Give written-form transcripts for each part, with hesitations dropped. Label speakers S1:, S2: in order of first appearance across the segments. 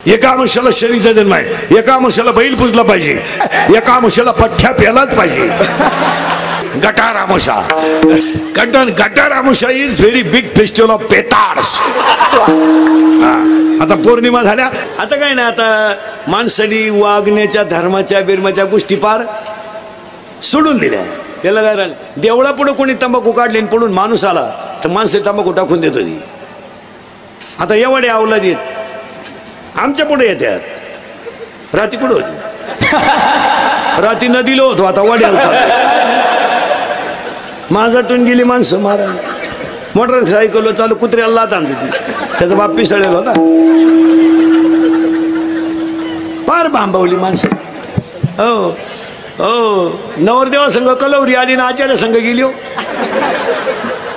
S1: एका आमुष्याला शनीचा जन्म आहे, एका आमुष्याला बैल पुजला पाहिजे, एका आमुष्याला पठ्ठ्या प्यालाच पाहिजे. Gatari Amavasya. Gatari Amavasya is very big festival of पेटार्स. आता पौर्णिमा झाल्या, आता काय नाही, आता माणसानी वागण्याच्या धर्माच्या बिर्माच्या गोष्टी पार सोडून दिल्या. त्याला काय राहिलं, देवळा पुढे कोणी तंबाखू काढली पडून माणूस आला तर माणसं तंबाखू टाकून देत होती. आता एवढे अवलाद येत आमच्या पुढे येतात. राती कुठं होती? राती नदीला होतो, आता वड्याला माझाटून गेली माणसं मारा. मोटरसायकल चालू कुत्र्याला लात आणली ती, त्याचा बाप पिसळलेला होता. फार भांबवली माणसं. हो हो, नवरदेवा संघ कलवरी आली ना आचार्य संघ गेली. हो,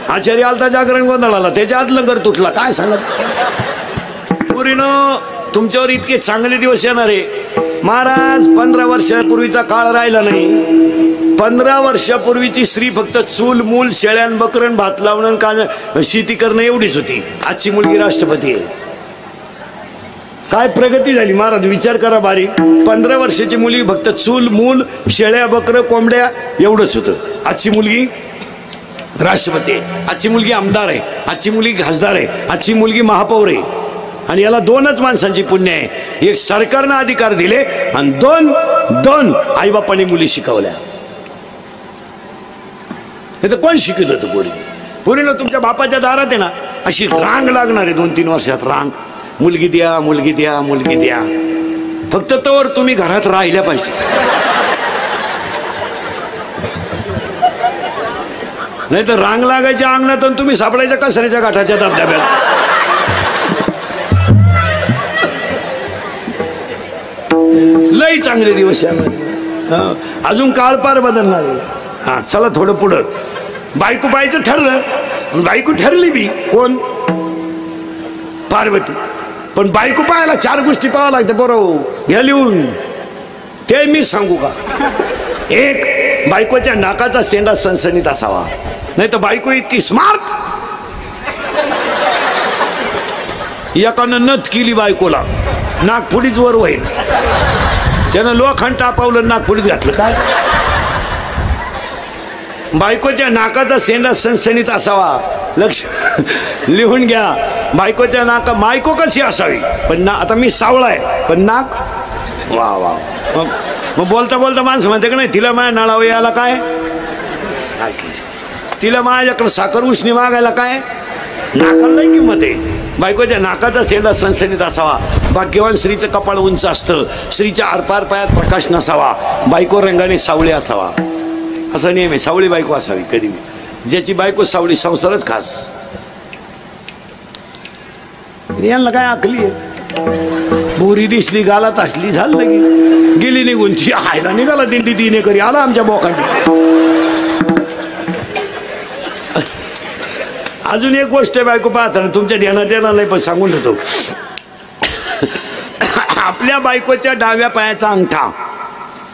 S1: आचार्य आलता जागरण गोंधळाला, त्याच्या आत लंगर तुटला. काय सांगत पुरीनं तुमच्यावर इतके चांगले दिवस येणार आहे महाराज. 15 वर्षापूर्वीचा काळ राहिला नाही. 15 वर्षापूर्वीची स्त्री फक्त चूल मूल शेळ्यान बकरण भात लावणं का शेती करणं एवढीच होती. आजची मुलगी राष्ट्रपती आहे. काय प्रगती झाली महाराज, विचार करा बारीक. 15 वर्षाची मुलगी फक्त चूल मूल शेळ्या बकर कोंबड्या एवढंच होतं. आजची मुलगी राष्ट्रपती आहे, आजची मुलगी आमदार आहे, आजची मुलगी खासदार आहे, आजची मुलगी महापौर आहे. आणि याला 2च माणसांची पुण्य आहे. एक सरकारनं अधिकार दिले आणि दोन आईबापांनी मुली शिकवल्या. हे तर कोण शिकत होतं? पोरीनं तुमच्या बापाच्या दारात आहे ना अशी रांग लागणार आहे 2-3 वर्षात. रांग, मुलगी द्या मुलगी द्या मुलगी द्या. फक्त तोवर तुम्ही घरात राहिल्या पाहिजे. नाही तर रांग लागायच्या अंगणात आणि तुम्ही सापडायच्या कचऱ्याच्या गाठाच्या धबधब्यात. लई चांगले दिवस आहे. अजून काळ पार बदलणार आहे. हा, चला थोडं पुढं. बायको पाहायचं ठरलं, बायको ठरली बी. कोण? पार्वती. पण बायको पाहायला 4 गोष्टी पाहावं लागते. बरोबर घ्या लिहून. ते मी सांगू का? 1, बायकोच्या नाकाचा शेंडा सणसणीत असावा. नाही तर बायको इतकी स्मार्ट, एकानं नथ केली बायकोला, नागपुडीच वर होईल. त्यानं लोखंड तापावलं, नागपुडीत घातलं. काय? बायकोच्या नाकाचा शेंडा सणसणीत असावा. लक्ष लिहून घ्या. बायकोच्या नाका बायको कशी असावी? पण आता मी सावळा आहे पण नाक वा वा. मग बोलता बोलता माणसं म्हणते का नाही, तिला माझ्या नळावं यायला काय, तिला माझ्याकडे साखर उसणी मागायला काय, नाकाला नाही किंमत आहे. बायकोच्या नाकाचा शेंडा सणसणीत असावा. भाग्यवान स्त्रीचं कपाळ उंच असतं. स्त्रीच्या आरपार पायात प्रकाश नसावा. बायको रंगाने सावळी असावा. असा नियम आहे. सावळी बायको असावी कधी. ज्याची बायको सावळी संसारच खास. यांना काय आकली आहे? बोरी दिसली गालात असली झालं लगी गेली निघून. ती आयला निघाला दिंडी 3 एकरी आला आमच्या बोकांडी. अजून एक गोष्ट आहे बायको पाहताना तुमच्या ध्यानात येणार नाही पण सांगून देतो. आपल्या बायकोच्या डाव्या पायाचा अंगठा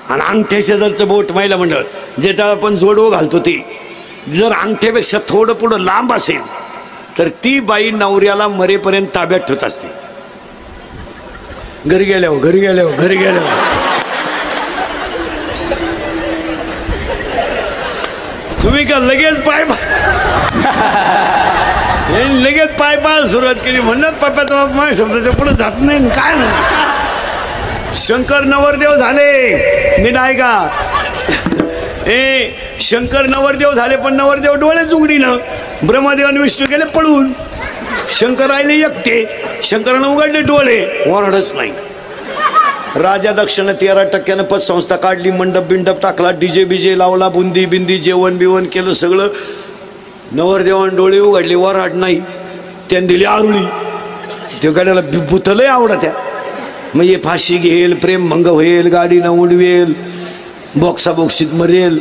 S1: आणि अंगठ्या शेजारचं बोट, महिला मंडळ जे आपण जोडवं घालतो ते जर अंगठ्यापेक्षा थोडं पुढं लांब असेल तर ती बाई नवऱ्याला मरेपर्यंत ताब्यात ठेवत असते. घरी गेल्यावर घरी गेल्यावर घरी गेल्यावर तुम्ही का लगेच पाय लगेच पाय पाय सुरुवात केली. म्हणत पप्पाचा बाप माझ्या शब्दाच्या पुढे जात नाही. काय ना, शंकर नवरदेव झाले. नीट ऐका. शंकर नवरदेव झाले पण नवरदेव डोळेच उघडी ना. ब्रह्मदेव आणि विष्णू गेले पळून. शंकर राहिले एकटे. शंकरानं उघडले डोळे, ओरडच नाही. राजा दक्षिण 13% पतसंस्था काढली. मंडप बिंडप टाकला, डीजे बिजे लावला, बुंदी बिंदी जेवण बिवण केलं सगळं. नवरदेवान डोळे उघडले, वराड नाही. त्याने दिली आरुळी. ते गाड्याला बुतलंय आवडत्या. मग हे फाशी घेईल, प्रेमभंग होईल, गाडीनं उडवेल, बॉक्साबॉक्सीत मरेल.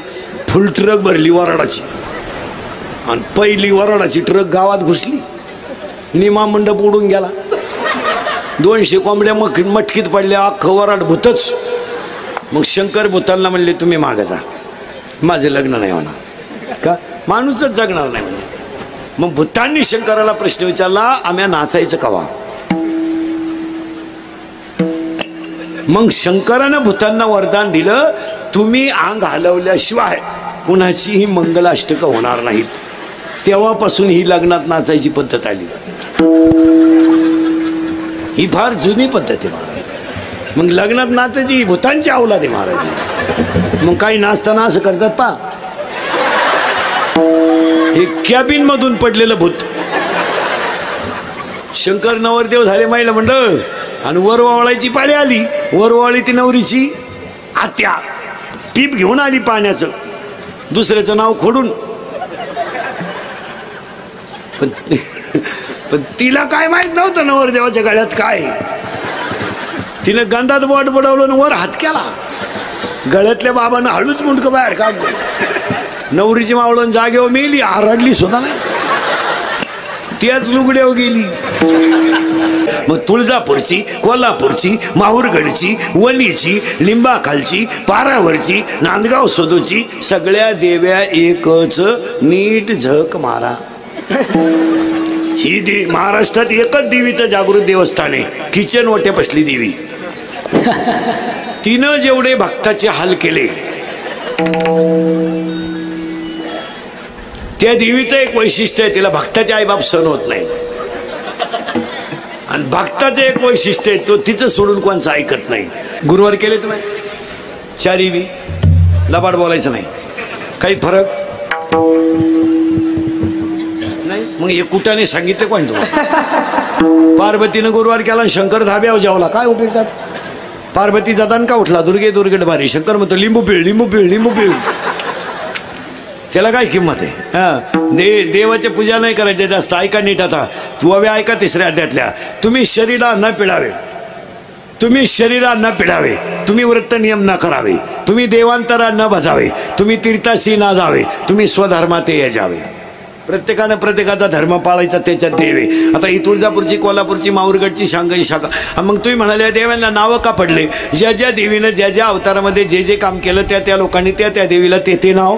S1: फुल ट्रक भरली वराडाची. आणि पहिली वराडाची ट्रक गावात घुसली. निमा मंडप उडून गेला. 200 कोंबड्या मटकीत पडल्या. अख्खं वराड भूतच. मग शंकर भूतांना म्हणले तुम्ही मागे जा, माझे लग्न नाही होणार. का? माणूसच जगणार नाही म्हणजे. मग भूतांनी शंकराला प्रश्न विचारला, आम्ही नाचायचं कवा? मग शंकरानं भूतांना वरदान दिलं, तुम्ही अंग हलवल्याशिवाय कुणाचीही मंगलाष्टकं होणार नाहीत. तेव्हापासून ही लग्नात नाचायची पद्धत आली. ही फार जुनी पद्धत आहे महाराज. मग लग्नात नाचायची भूतांची अवलाद आहे महाराज. मग काही नाचताना असं करतात पा, हे कॅबिन मधून पडलेलं भूत. शंकर नवरदेव झाले महिला मंडळ आणि वरवावळायची पाळी आली. वरवावळी ती नवरीची आत्या टीप घेऊन आली पाण्याचं, दुसऱ्याचं नाव खोडून. पण तिला काय माहित नव्हतं नवरदेवाच्या गळ्यात काय. तिने गंधात बोट बुडवलं आणि वर हात केला. गळ्यातल्या बाबांना हळूच मुंडकं बाहेर काढलं. नवरीची मावळून जागेवर मेली, आरडली सुद्धा नाही, त्याच लुगड्यावर गेली. मग तुळजापूरची, कोल्हापूरची, माहूरगडची, वणीची, लिंबाखालची, पारावरची, नांदगाव सदूची सगळ्या देव्या एकच. नीट झक मारा. ही महाराष्ट्रात एकच देवीचं जागृत देवस्थान आहे, किचन वाट्या बसली देवी. तिनं जेवढे भक्ताचे हाल केले, त्या देवीचं एक वैशिष्ट्य आहे, तिला भक्ताचे आईबाप सहन होत नाही. आणि भक्ताचं एक वैशिष्ट्य आहे, तो तिचं सोडून कोणचं ऐकत नाही. गुरुवार केले तुम्ही चारी बी लबाड बोलायचं नाही. काही फरक नाही. मग हे कुठाने सांगितलं कोण तुम्हाला? पार्वतीनं गुरुवार केला आणि शंकर धाब्यावर जेवला, काय उपयोगात? पार्वती जाताना का उठला, दुर्गे दुर्गट भारी. शंकर म्हणतो लिंबू पिळ, लिंबू पिळ, लिंबू पिळ. त्याला काय किंमत आहे? हा, देवाची पूजा नाही करायची जास्त. ऐका नीट आता, तू ऐका तिसऱ्या अध्यायातल्या. तुम्ही शरीरा न पिळावे, तुम्ही शरीरा न पिळावे, तुम्ही व्रत नियम न करावे, तुम्ही देवांतरा न भजावे, तुम्ही तीर्थाशी न जावे, तुम्ही स्वधर्मात यावे. प्रत्येकानं प्रत्येकाचा धर्म पाळायचा, त्याच्यात देवे. आता ही तुळजापूरची, कोल्हापूरची, माहूरगडची, शांघाई शाखा. मग तुम्ही म्हणाले देवांना नावं का पडले? ज्या ज्या देवीनं ज्या ज्या अवतारामध्ये जे जे काम केलं त्या त्या लोकांनी त्या त्या देवीला ते नाव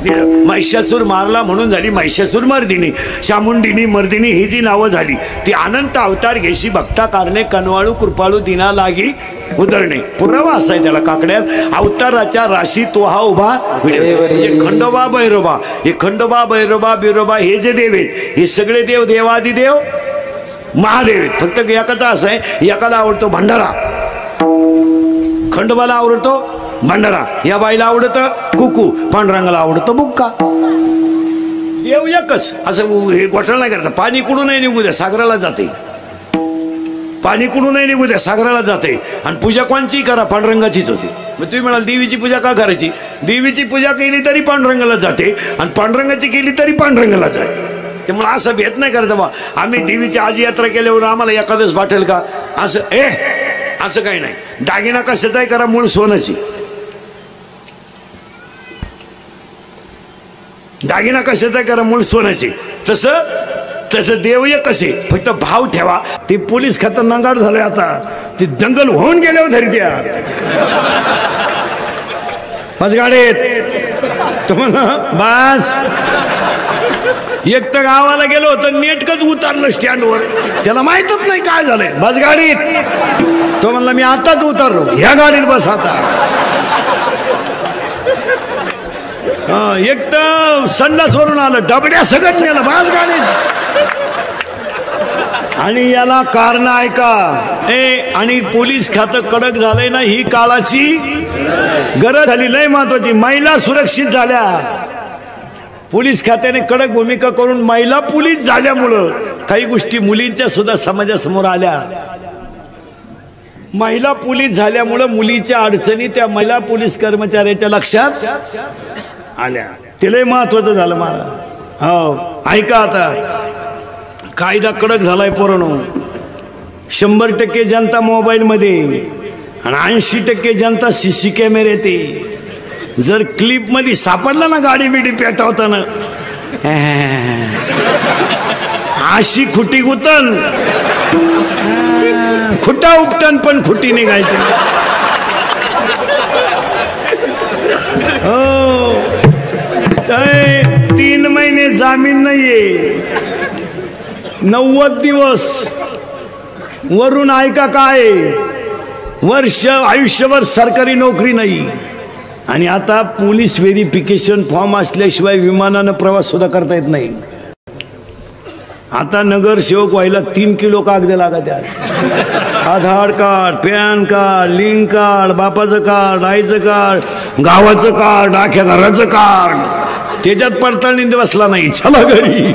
S1: दिलं. महिषासूर मारला म्हणून झाली महिषासूर मर्दिनी, चामुंडिनी, मर्दिनी ही जी नावं झाली ती अनंत अवतार घेशी भक्ता कारणे, कनवाळू कृपाळू दिना लागी उदरणे. पुरावा असाय त्याला काकड्यात. अवताराच्या राशी तो हा उभा. हे खंडोबा भैरोबा, हे खंडोबा भैरोबा बिरोबा हे जे देव आहेत, हे सगळे देव देवादिदेव महादेव आहेत. फक्त एकाचा असं आहे, एकाला आवडतो भंडारा, खंडोबाला आवडतो भंडारा, या बाईला आवडतं कुकू, पांडुरंगाला आवडतं बुक्का. देव एकच. असं हे घोटाळा नाही करता. पाणी कुठून नाही निघू द्या, सागराला जाते. पाणी कुठून नाही निघू द्या, सागराला जाते. आणि पूजा कोणची करा, पांडुरंगाचीच होती. मग तुम्ही म्हणाल देवीची पूजा का करायची? देवीची पूजा केली तरी पांडुरंगाला जाते आणि पांडुरंगाची केली तरी पांडुरंगाला जाते. त्यामुळे असं भेद नाही करता बा आम्ही देवीची आज यात्रा केल्यावर आम्हाला एखादच वाटेल का, असं असं काही नाही. दागिना कशाचा आहे करा, मूळ सोन्याची. दागिना कशाचा करा, मूळ सोन्याची. तसं देव एकच आहे, फक्त भाव ठेवा. ते पोलीस खातं नंगाड झालंय आता, ते दंगल होऊन गेल्यावर धरी द्या बस गाडीत तुम्हाला. बस एक तर गावाला गेलो होतं, नेटकच उतरलं स्टँडवर, त्याला माहीतच नाही काय झालंय. बस गाडीत. तो म्हणला मी आताच उतरलो, ह्या गाडीत बस आता. एक तर संडासवरून आलं, डबड्या सगळं गेलं, बस गाडीत. आणि याला कारण ऐका, आणि पोलीस खातं कडक झालंय ना, ही काळाची गरज झाली. लय महत्वाची, महिला सुरक्षित झाल्या. पोलीस खात्याने कडक भूमिका करून महिला पोलीस झाल्यामुळं काही गोष्टी मुलींच्या सुद्धा समाजासमोर आल्या. महिला पोलीस झाल्यामुळं मुलीच्या अडचणी त्या महिला पोलीस कर्मचाऱ्याच्या लक्षात आल्या. ते लय महत्वाचं झालं मला. हो ऐका आता, कायदा कडक झालाय पोरांनो. 100% जनता मोबाईलमध्ये आणि 80% जनता CC कॅमेरे. ते जर क्लिप मध्ये सापडला ना गाडी बिडी पेटवताना, अशी खुटी गुतन, खुटा उपटन पण खुटी निघायची. हो 3 महिने जामीन नाहीये, 90 दिवस. वरून ऐका काय, वर्ष आयुष्यभर सरकारी नोकरी नाही, आणि आता पोलीस व्हेरिफिकेशन फॉर्म असल्याशिवाय विमानानं प्रवास सुद्धा करता येत नाही. आता नगरसेवक व्हायला 3 किलो कागद लागत आहेत. Aadhaar card, PAN card, link card, बापाचं कार्ड, आईचं कार्ड, गावाचं कार्ड, अख्ख्या घराचं कार्ड, त्याच्यात पडताळणी बसला नाही, चला घरी.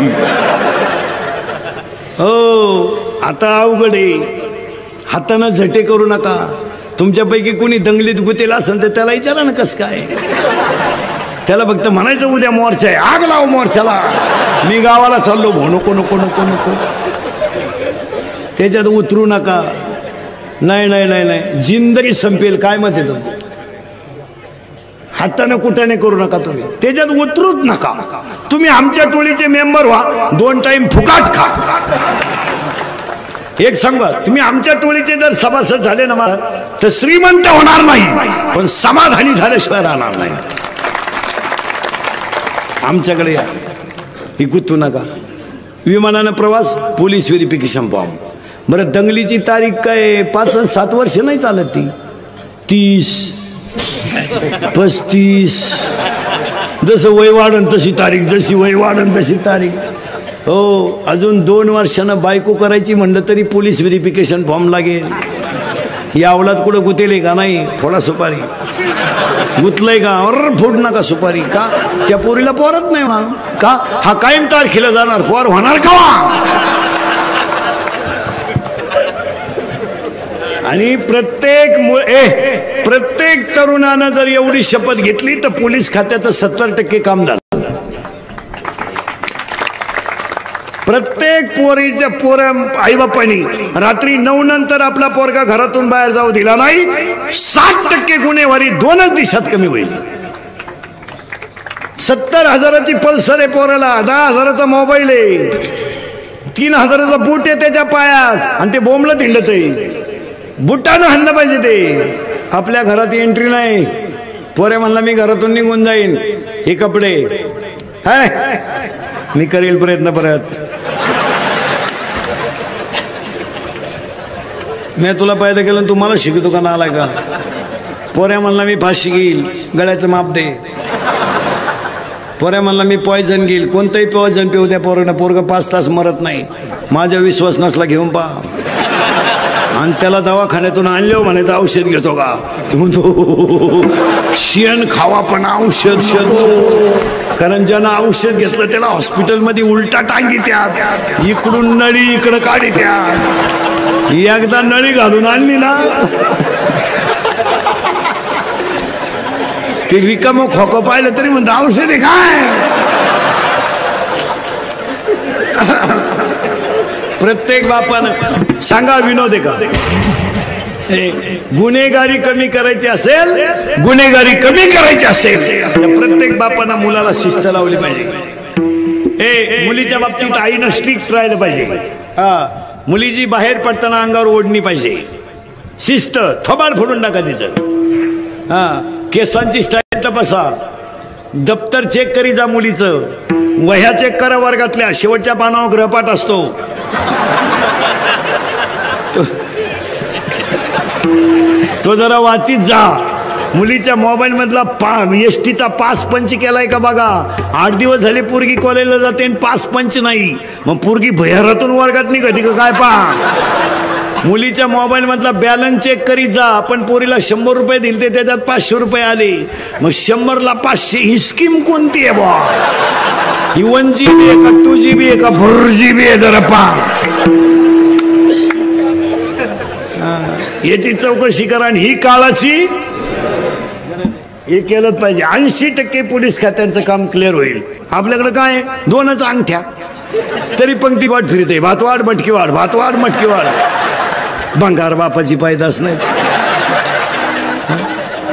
S1: हो, आता अवघड आहे. हातानं झटे करू नका. तुमच्यापैकी कोणी दंगलीत गुतेला असेल तर त्याला विचारा ना कसं काय. त्याला फक्त म्हणायचं उद्या मोर्चा आहे, आग लाव मोर्चाला, मी गावाला चाललो भो. नको नको नको नको, त्याच्यात उतरू नका. नाही नाही नाही नाही, जिंदगी संपेल. काय मत आहे तुमचं? हाताने कुठाने करू नका तुम्ही, त्याच्यात उतरूच नका. तुम्ही आमच्या टोळीचे मेंबर व्हा, 2 टाइम फुकाट खा. एक सांगा, तुम्ही आमच्या टोळीचे जर सभासद झाले ना तर श्रीमंत होणार नाही, पण समाधानी झाल्याशिवाय राहणार नाही. आमच्याकडे या, ही गुंतू नका. विमानानं प्रवास, पोलीस व्हेरिफिकेशन फॉर्म. बरं, दंगलीची तारीख काय 5-7 वर्ष नाही चालत, ती 30, 35, जसं वय वाढन तशी तारीख, जशी वय वाढन तशी तारीख. हो, अजून 2 वर्षानं बायको करायची म्हणलं तरी पोलीस व्हेरिफिकेशन फॉर्म लागेल. या अवलाद कुठं गुतेले का नाही? थोडा सुपारी गुतलंय का? फोड नका सुपारी. का? त्या पोरीला पोरत नाही म्हणा का? हा कायम तारखेला जाणार, पोर होणार का? आणि प्रत्येक तरुणानं जर एवढी शपथ घेतली तर पोलीस खात्याचं 70% काम झालं. प्रत्येक पोर आईबापांनी रात्री 9 नंतर आपला पोरगा घरातून बाहेर जाऊ दिला नाही, 60% गुन्हेगारी 2च दिवसात कमी होईल. 70,000ची पल्सर आहे पोराला, 10,000चा मोबाईल आहे, 3,000चा बूट आहे त्याच्या पायात, आणि ते बोंबलत हिंडत आहे. बुटानं हाणलं पाहिजे ते. आपल्या घरात एंट्री नाही. पोरे म्हणला मी घरातून निघून जाईन, हे कपडे हाय, मी करेल प्रयत्न परत. मी तुला पैदा केलं, तू मला शिकतो का नालाय का? पोऱ्या म्हणला मी फाशी घेईल, गळ्याचं माप दे. पोऱ्या म्हणला मी पॉयझन घेईल, कोणतंही पॉयझन पिऊ द्या पोरानं, पोरगं 5 तास मरत नाही. माझा विश्वास नसला घेऊन पहा. आणि त्याला दवाखान्यातून आणले म्हणायचं औषध घेतो का? तू शेण खावा पण औषध, कारण ज्यानं औषध घेतलं त्याला हॉस्पिटलमध्ये उलटा टांगी त्यात, इकडून नळी इकडं काढी त्यात. एकदा नळी घालून आणली ना, ते रिकामं खोकं पाहिलं तरी म्हणतं औषध आहे काय. प्रत्येक बापानं सांगा, विनोद आहे का? गुन्हेगारी कमी करायची असेल, गुन्हेगारी कमी करायची असेल, प्रत्येक बापानं मुलाला शिस्त लावली पाहिजे. मुलीच्या बाबतीत आईनं स्ट्रिक्ट राहिलं पाहिजे. मुलीची बाहेर पडताना अंगावर ओढणी पाहिजे, शिस्त. थोबाड फोडून टाका तिचं. केसांची स्टाईल तपासा, दप्तर चेक करी जा मुलीचं, वह्या चेक करा वर्गातल्या, शेवटच्या पानावर गृहपाठ असतो. तो जरा वाचित जा. मुलीच्या मोबाईल मधला एसटीचा पास पंच केलाय का बघा. 8 दिवस झाले पोरगी कॉलेजला जाते आणि पास पंच नाही, मग पोरगी भैरातून वर्गात निघते का काय? पहा, मुलीच्या मोबाईल मधला बॅलन्स चेक करीत जा. आपण पोरीला 100 रुपये दिले, त्याच्यात 500 रुपये आले, मग 100ला 500, ही स्कीम कोणती आहे बा? ही 1 GB आहे का 2 GB आहे का 4 GB आहे? जरा पहा, याची चौकशी करा. आणि ही काळाची हे केलंच पाहिजे. 80% पोलीस खात्यांचं काम क्लिअर होईल. आपल्याकडे काय 2च अंगठ्या, तरी पंक्ती वाट फिरते, भातवाड मटकी वाढ, भातवाड मटकी वाढ. भंगार बापाची पायदास नाही.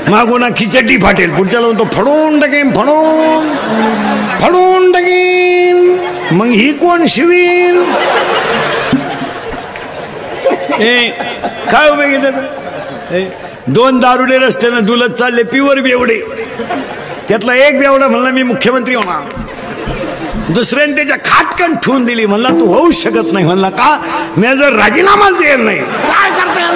S1: मागून खिचडी फाटेल, पुढच्या लावून तो फडून टाकेन, फडून टाकेन. मग ही कोण शिवीन? काय उभे गेले? 2 दारुडे रस्त्यानं दुलत चालले, प्युअर बेवडे. त्यातला एक बेवडा म्हणला मी मुख्यमंत्री होणार, दुसऱ्याने त्याच्या खाटकन ठेवून दिली. म्हणला तू होऊ शकत नाही. म्हणला का? मी जर राजीनामाच द्यायला नाही. काय करता?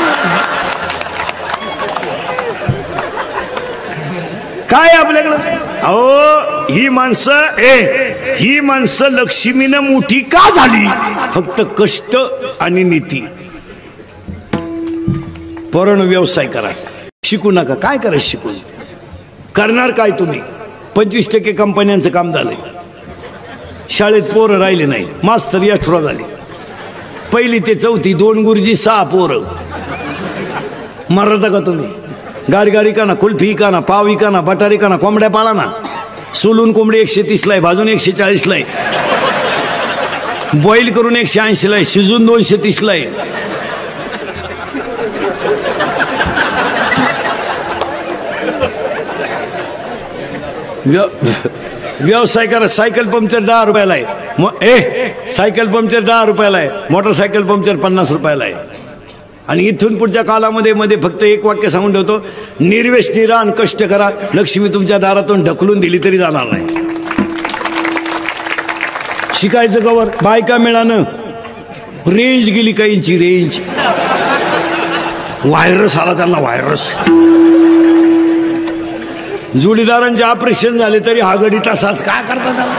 S1: काय आपल्याकडं? अहो ही माणसं लक्ष्मीनं मोठी का झाली? फक्त कष्ट आणि नीती. पोरांनो व्यवसाय करा, शिकू नका. काय करा शिकून? करणार काय तुम्ही? 25% कंपन्यांचं काम झालंय. शाळेत पोरं राहिले नाही, मास्तर एक्स्ट्रा झाले. 1ली ते 4थी 2 गुरुजी 6 पोरं. मरता का तुम्ही? गारगारी का ना, कुल्फी का ना, पावी का ना, बटारी का ना, कोंबड्या पाळा ना. सोलून कोंबडी 130ला आहे, भाजून 140ला आहे, बॉईल करून 180ला आहे, शिजून 230ला आहे. व्यवसाय करा. सायकल पंक्चर 10 रुपयाला आहे. सायकल पंक्चर 10 रुपयाला आहे, मोटरसायकल पंक्चर 50 रुपयाला आहे. आणि इथून पुढच्या कालामध्ये फक्त एक वाक्य सांगून ठेवतो, निर्व्यसनी राहा आणि कष्ट करा. लक्ष्मी तुमच्या दारातून ढकलून दिली तरी जाणार नाही. शिकायचं कवर? बायका मिळानं रेंज गेली, काहींची रेंज. व्हायरस आला त्यांना, व्हायरस. जोडीदारांचे ऑपरेशन झाले तरी हा गडी तसाच. काय करता त्याला?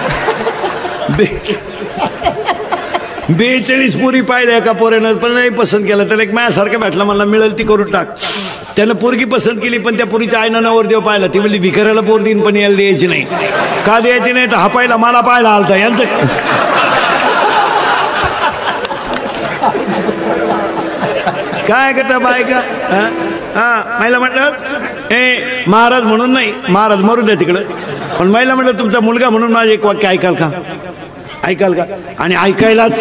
S1: 42 पोरी पाहिल्या एका पोऱ्यानं, पण नाही पसंत केलं. त्याला एक माझ्यासारखं भेटला, मला मिळेल ती करून टाक. त्यानं पोरगी पसंत केली, पण त्या पोरीच्या आईनं नवरदेव पाहिला. ती म्हणली भिकाऱ्याला पोर देईन पण यायला द्यायची नाही. का द्यायची नाही? तर हा पाहिला, मला पाहायला आलता. यांचं काय करता बायका? महिला म्हटलं महाराज म्हणून नाही, महाराज मरू द्या तिकडं, पण महिला म्हटलं तुमचा मुलगा म्हणून माझं एक वाक्य ऐकाल का? ऐकाल का? आणि ऐकायलाच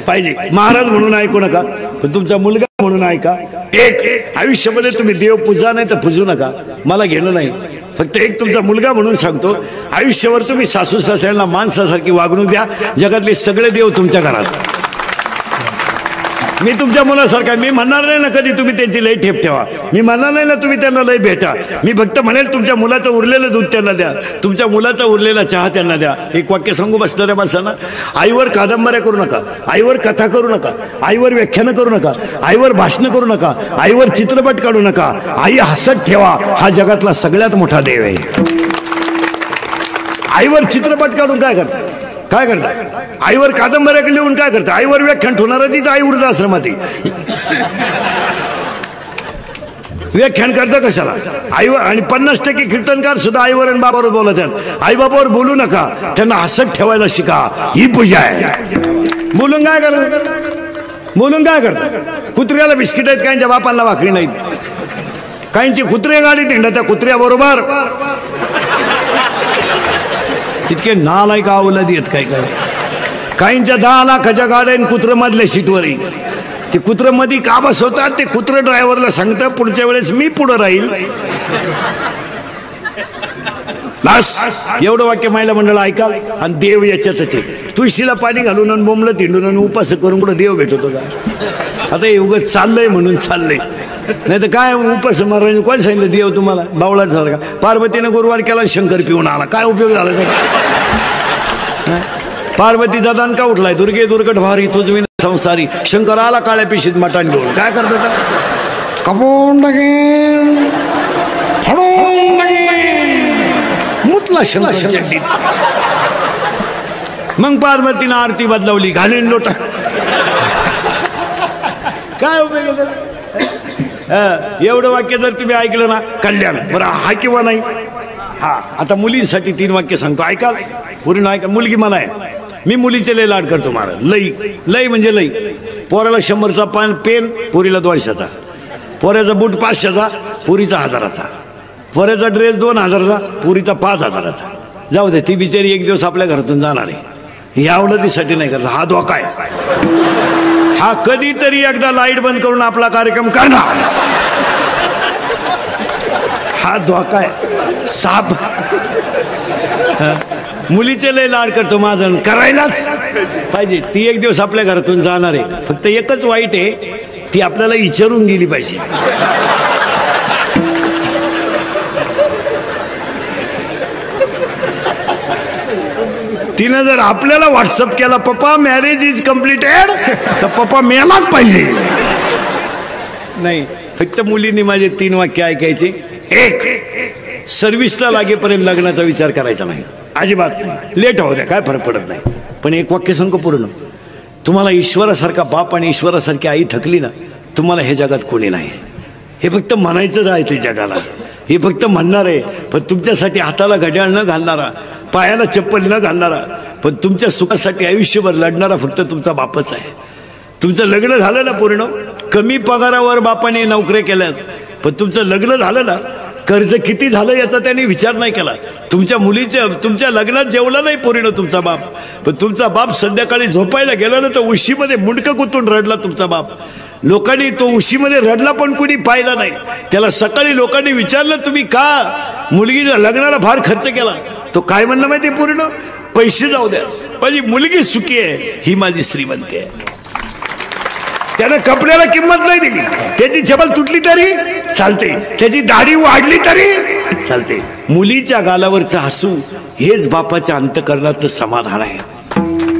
S1: पाहिजे. महाराज म्हणून ऐकू नका, पण तुमचा मुलगा म्हणून ऐका. एक आयुष्यामध्ये तुम्ही देव पूजा नाही तर पूजू नका, मला घेणं नाही. फक्त एक तुमचा मुलगा म्हणून सांगतो, आयुष्यावर तुम्ही सासू सासऱ्यांना माणसासारखी वागणूक द्या. जगातले सगळे देव तुमच्या घरात. मी तुमच्या मुलासारखा, मी म्हणणार नाही ना कधी तुम्ही त्यांची लई ठेप ठेवा. मी म्हणणार नाही ना तुम्ही त्यांना लई भेटा. मी फक्त म्हणेल तुमच्या मुलाचं उरलेलं दूध त्यांना द्या, तुमच्या मुलाचा उरलेला चहा त्यांना द्या. एक वाक्य सांगू बसणाऱ्या माणसांना, आईवर कादंबऱ्या करू नका, आईवर कथा करू नका, आईवर व्याख्यानं करू नका, आईवर भाषणं करू नका, आईवर चित्रपट काढू नका. आई हसत ठेवा, हा जगातला सगळ्यात मोठा देव आहे. आईवर चित्रपट काढून काय करता? काय करता? आईवर कादंबऱ्या लिहून काय करता? आईवर व्याख्यान ठेवणार तीच आई वृद्धाश्रमात व्याख्यान करता कशाला? आईवर. आणि 50% कीर्तनकार सुद्धा आईवर आणि बाबावर बोलत आहेत. आई बाबावर बोलू नका, त्यांना हसत ठेवायला शिका. ही पूजा आहे. बोलून काय करता? बोलून काय करता? कुत्र्याला बिस्किट आहेत, काहींच्या बापांना भाकरी नाहीत. काहींची कुत्रे गाडीत हिंडत, त्या कुत्र्याबरोबर. इतके नालायक अवलादी आहेत काय काय. काहींच्या 10 लाखाच्या गाड्या कुत्र मधल्या सीटवर. ते कुत्र मध्ये का बसवतात? ते कुत्र ड्रायव्हरला सांगतं पुढच्या वेळेस मी पुढं राहील. एवढं वाक्य महिला मंडळ ऐका. आणि देव याच्यातच आहे. तुळशीला पाणी घालून आणि बोंबलं तिंडून आणि उपास करून कुठं देव भेटतो का? आता हे उगाच चाललंय म्हणून चाललंय, नाही तर काय उपास मारायचं? कोण सांगितलं देव तुम्हाला? बावळात झाला का? पार्वतीनं गुरुवार केला, शंकर पिऊन आला, काय उपयोग झाला? पार्वतीचा दणका उठलाय, दुर्गे दुर्गट भारी तुझ विना संसारी. शंकर आला काळ्या पिशीत मटण घेऊन. काय करतात? कपून मुतला शंकर. मग पार्वतीनं आरती बदलवली, घालीन लोटा. काय उपयोग? एवढं वाक्य जर तुम्ही ऐकलं ना, कल्याण. बरं हा किंवा नाही? हा. आता मुलींसाठी 3 वाक्य सांगतो, ऐकाल? पूर्ण ऐका. मुलगी मला आहे, मी मुलीचे लय लाड करतो महाराज. लई लई म्हणजे लई. पोराला 100चा पेन, पोरीला 200चा. पोऱ्याचा बूट 500चा, पोरीचा 1000चा. पोऱ्याचा ड्रेस 2000चा, पोरीचा 5000चा. जाऊ दे, ती बिचारी एक दिवस आपल्या घरातून जाणार आहे. या अवलतीसाठी नाही करत. हा धोका आहे. हा कधीतरी एकदा लाईट बंद करून आपला कार्यक्रम करणार. हा धोका आहे. साप. मुलीचे लय लाड करतो माझा, करायलाच पाहिजे. ती एक दिवस आपल्या घरातून जाणार आहे. फक्त एकच वाईट आहे, ती आपल्याला विचारून गेली पाहिजे. तिनं जर आपल्याला व्हॉट्सअप केला, पप्पा मॅरेज इज कम्प्लिटेड, तर पप्पा मेलाच पाहिजे. नाही, फक्त मुलींनी माझे 3 वाक्य ऐकायचे. एक, सर्व्हिसला लागेपर्यंत लग्नाचा विचार करायचा नाही, अजिबात नाही. लेट होऊ द्या, काय फरक पडत नाही. पण एक वाक्य सांगतो पूर्ण, तुम्हाला ईश्वरासारखा बाप आणि ईश्वरासारखी आई थकली ना, तुम्हाला हे जगात कोणी नाही. हे फक्त म्हणायचंच आहे ते जगाला, हे फक्त म्हणणार आहे. पण तुमच्यासाठी हाताला घड्याळ न घालणारा, पायाला चप्पल न घालणारा, पण तुमच्या सुखासाठी आयुष्यभर लढणारा फक्त तुमचा बापच आहे. तुमचं लग्न झालं ना पूर्ण, कमी पगारावर बापाने नोकऱ्या केल्यात, पण तुमचं लग्न झालं ना, कर्ज किती झालं याचा त्यांनी विचार नाही केला. तुमच्या मुलीच्या तुमच्या लग्नात जेवला नाही पूर्ण तुमचा बाप, पण तुमचा बाप संध्याकाळी झोपायला गेला ना तर उशीमध्ये मुंडकं कुतून रडला तुमचा बाप. लोकांनी तो उशीमध्ये रडला पण कुणी पाहिला नाही. त्याला सकाळी लोकांनी विचारलं तुम्ही का मुलगीच्या लग्नाला फार खर्च केला, तो काय म्हणलं माहिती, पूर्ण पैसे जाऊ द्या, माझी मुलगी सुखी आहे, ही माझी श्रीमंती आहे. त्यानं कपड्याला किंमत नाही दिली, त्याची चपल तुटली तरी चालते, त्याची दाढी वाढली तरी चालते. मुलीच्या गालावरचं हसू हेच बापाच्या अंतःकरणातलं समाधान आहे,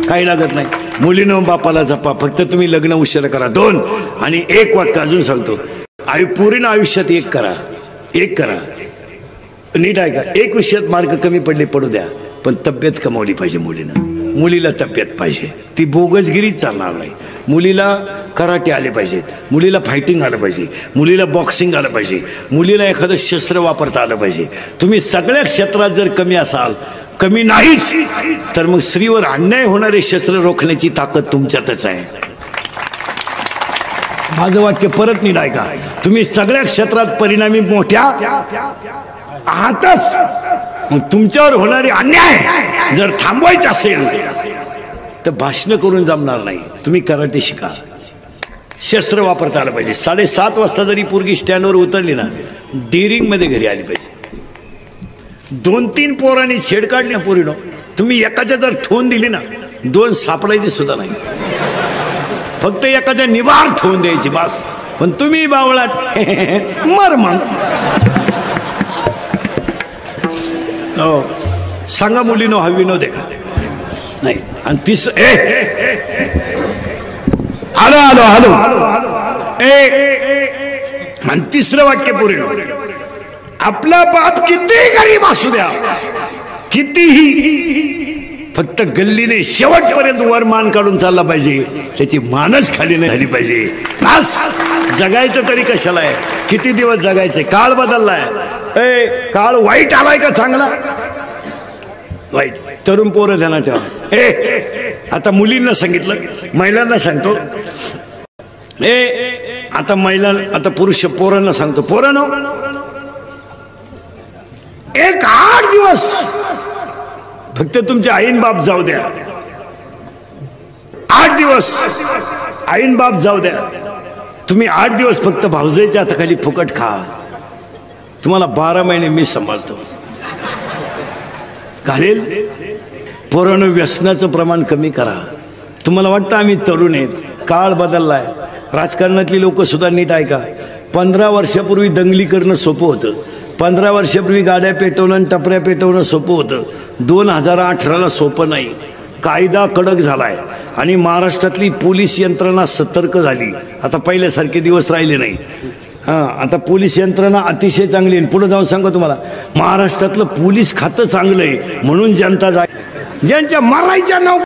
S1: काही लागत नाही. मुलीनं बापाला जपा, फक्त तुम्ही लग्न उशीर करा. 2 आणि 1 वाक्य अजून सांगतो, पूर्ण आयुष्यात एक करा, नीट आहे का. एक विषयात मार्क कमी पडले पडू द्या, पण तब्येत कमावली पाहिजे मुलीनं. मुलीला तब्येत पाहिजे, ती बोगसगिरी चालणार नाही. मुलीला कराटे आले पाहिजेत, मुलीला फायटिंग आलं पाहिजे, मुलीला बॉक्सिंग आलं पाहिजे, मुलीला एखादं शस्त्र वापरता आलं पाहिजे. तुम्ही सगळ्या क्षेत्रात जर कमी असाल, कमी नाहीच, तर मग स्त्रीवर अन्याय होणारे शस्त्र रोखण्याची ताकद तुमच्यातच आहे. माझं वाक्य परत नीट ऐका, तुम्ही सगळ्या क्षेत्रात परिणामी मोठ्या आहातच, मग तुमच्यावर होणारे अन्याय जर थांबवायचे असेल तर भाषण करून जमणार नाही. तुम्ही कराटे शिका, शस्त्र वापरता आलं पाहिजे. 7:30 वाजता जरी पोरगी स्टँडवर उतरली ना, डेअरिंग मध्ये घरी आली पाहिजे. 2-3 पोरांनी छेड काढली ना पोरीनो, तुम्ही एकाच्या जर ठेवून दिली ना, 2 सापडायची सुद्धा नाही, फक्त एकाच्या निवार ठेवून द्यायची बस. पण तुम्ही बावळाट मर मग. हो सांगा मुलीनो, हा विनोद आहे का नाही. आणि आलो आणि तिसरं वाक्य पूर्ण, आपला बाप कितीही गरीब असू द्या, कितीही, फक्त गल्लीने शेवटपर्यंत वर मान काढून चालला पाहिजे, त्याची मानच खाली नाही झाली पाहिजे. बस जगायचं तरी कशाला आहे, किती दिवस जगायचे, काळ बदललाय. काळ वाईट आलाय का चांगला, वाईट. तरुण पोरं ध्यानात ठेवा. आता मुलींना सांगितलं, महिलांना सांगतो. आता आता पुरुष पोरांना सांगतो, पोरांनो, एक 8 दिवस फक्त तुमचे आईन बाप जाऊ द्या. 8 दिवस आईन बाप जाऊ द्या. तुम्ही 8 दिवस फक्त भाऊजाईच्या हाताखाली फुकट खा. तुम्हाला 12 महिने मी सांभाळतो. घालेल. पोरांनो, व्यसनाचं प्रमाण कमी करा. तुम्हाला वाटतं आम्ही तरुण आहेत, काळ बदललाय. राजकारणातली लोक सुद्धा नीट ऐका. 15 वर्षापूर्वी दंगली करणं सोपं होतं. 15 वर्षापूर्वी गाड्या पेटवणं आणि टपऱ्या पेटवणं सोपं होतं. 2018ला सोपं नाही. कायदा कडक झालाय आणि महाराष्ट्रातली पोलीस यंत्रणा सतर्क झाली. आता पहिल्यासारखे दिवस राहिले नाही. आता पोलीस यंत्रणा अतिशय चांगली आहे. पुढे जाऊन सांगतो तुम्हाला, महाराष्ट्रातलं पोलीस खातं चांगलं आहे म्हणून जनता ज्यांच्या मारायच्या